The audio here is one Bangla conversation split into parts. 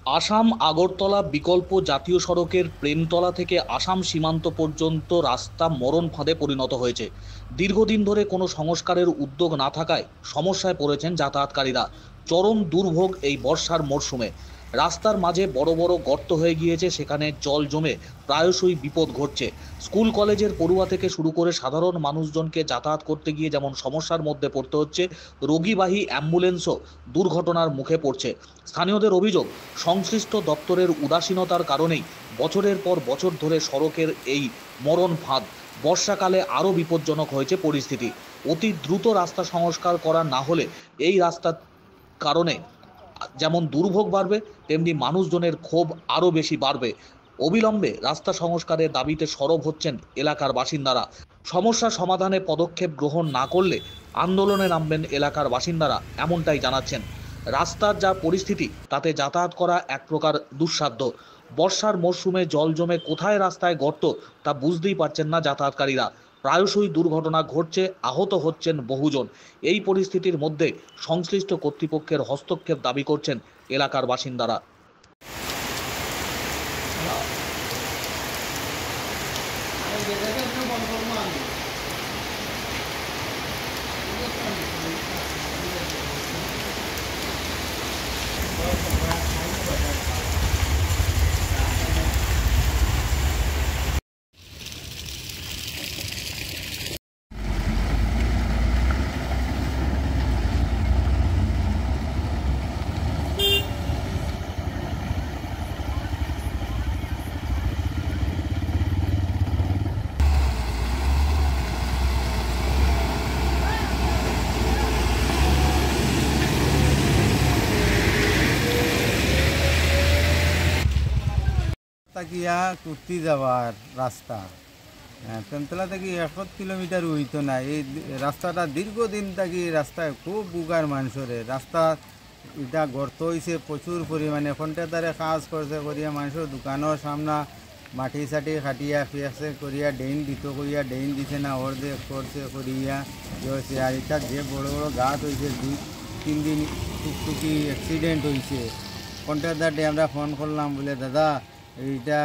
আসাম আগরতলা বিকল্প জাতীয় সড়কের প্রেমতলা থেকে আসাম সীমান্ত পর্যন্ত রাস্তা মরণ ফাঁদে পরিণত হয়েছে। দীর্ঘদিন ধরে কোনো সংস্কারের উদ্যোগ না থাকায় সমস্যায় পড়েছেন যাতায়াতকারীরা। চরম দুর্ভোগ এই বর্ষার মরশুমে। রাস্তার মাঝে বড় বড় গর্ত হয়ে গিয়েছে, সেখানে জল জমে প্রায়শই বিপদ ঘটছে। স্কুল কলেজের পড়ুয়া থেকে শুরু করে সাধারণ মানুষজনকে যাতায়াত করতে গিয়ে যেমন সমস্যার মধ্যে পড়তে হচ্ছে, রোগীবাহী অ্যাম্বুলেন্সও দুর্ঘটনার মুখে পড়ছে। স্থানীয়দের অভিযোগ, সংশ্লিষ্ট দপ্তরের উদাসীনতার কারণেই বছরের পর বছর ধরে সড়কের এই মরণ ফাঁদ। বর্ষাকালে আরও বিপজ্জনক হয়েছে পরিস্থিতি। অতি দ্রুত রাস্তা সংস্কার করা না হলে এই রাস্তার কারণে যেমন দুর্ভোগ বাড়বে, তেমনি মানুষজনের ক্ষোভ আরও বেশি বাড়বে। অবিলম্বে রাস্তা সংস্কারের দাবিতে সরব হচ্ছেন এলাকার বাসিন্দারা। সমস্যা সমাধানে পদক্ষেপ গ্রহণ না করলে আন্দোলনে নামবেন এলাকার বাসিন্দারা, এমনটাই জানাচ্ছেন। রাস্তার যা পরিস্থিতি তাতে যাতায়াত করা এক প্রকার দুঃসাধ্য। বর্ষার মরশুমে জল জমে কোথায় রাস্তায় গর্ত তা বুঝতেই পারছেন না যাতায়াতকারীরা। প্রায়শই দুর্ঘটনা ঘটছে, আহত হচ্ছেন বহুজন। এই পরিস্থিতির মধ্যে সংশ্লিষ্ট কর্তৃপক্ষের হস্তক্ষেপ দাবি করছেন এলাকার বাসিন্দারা। তাকিয়া কুর্তি যাওয়ার রাস্তা প্রেমতলা থেকে 1 কিলোমিটার হইতো না। এই রাস্তাটা দীর্ঘদিন থাকি রাস্তায় খুব বুগার মানুষরে রাস্তা এটা গর্ত হয়েছে প্রচুর পরিমাণে। ফোনটা তারে কাজ করছে করিয়া মানুষের দোকানের সামনা মাটি সাটি খাটিয়া ফিয়াছে করিয়া ডেইন দিত করিয়া ডেইন দিছে না অর্ধে করছে করিয়া হয়েছে। আর এটা যে বড় বড় গাছ হয়েছে 2-3 দিন টুকটুকি অ্যাক্সিডেন্ট হয়েছে। কন্ট্রাক্টরকে আমরা ফোন করলাম, বলে দাদা এইটা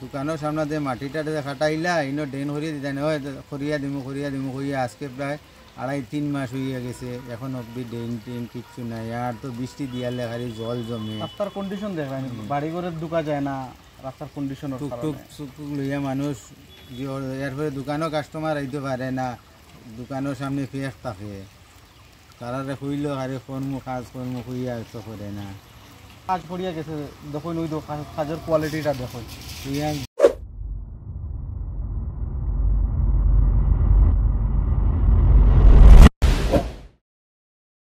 দোকানের সামনে দিয়ে মাটিটা খাটাইলা ইনো ড্রেন করিয়ে দিতে হয়, করিয়া দিমু করিয়া আজকে প্রায় 2.5-3 মাস হইয়া গেছে, এখন অবধি ড্রেন টেন কিচ্ছু নাই। আর তো বৃষ্টি দিয়ালে খালি জল জমে। রাস্তার কন্ডিশন দেখায় বাড়ি ঘরে ঢুকা যায় না, রাস্তার কন্ডিশন টুকটুক টুকটুক লইয়া মানুষ এরপরে দোকানও কাস্টমার আইতে পারে না, দোকানের সামনে ফেক থাকে। তারারে খুইল আরে কর্ম কাজ কর্ম খুইয়া তো করে না। কাজ পড়িয়া গেছে, দেখুন ওই কাজের কোয়ালিটিটা দেখুন।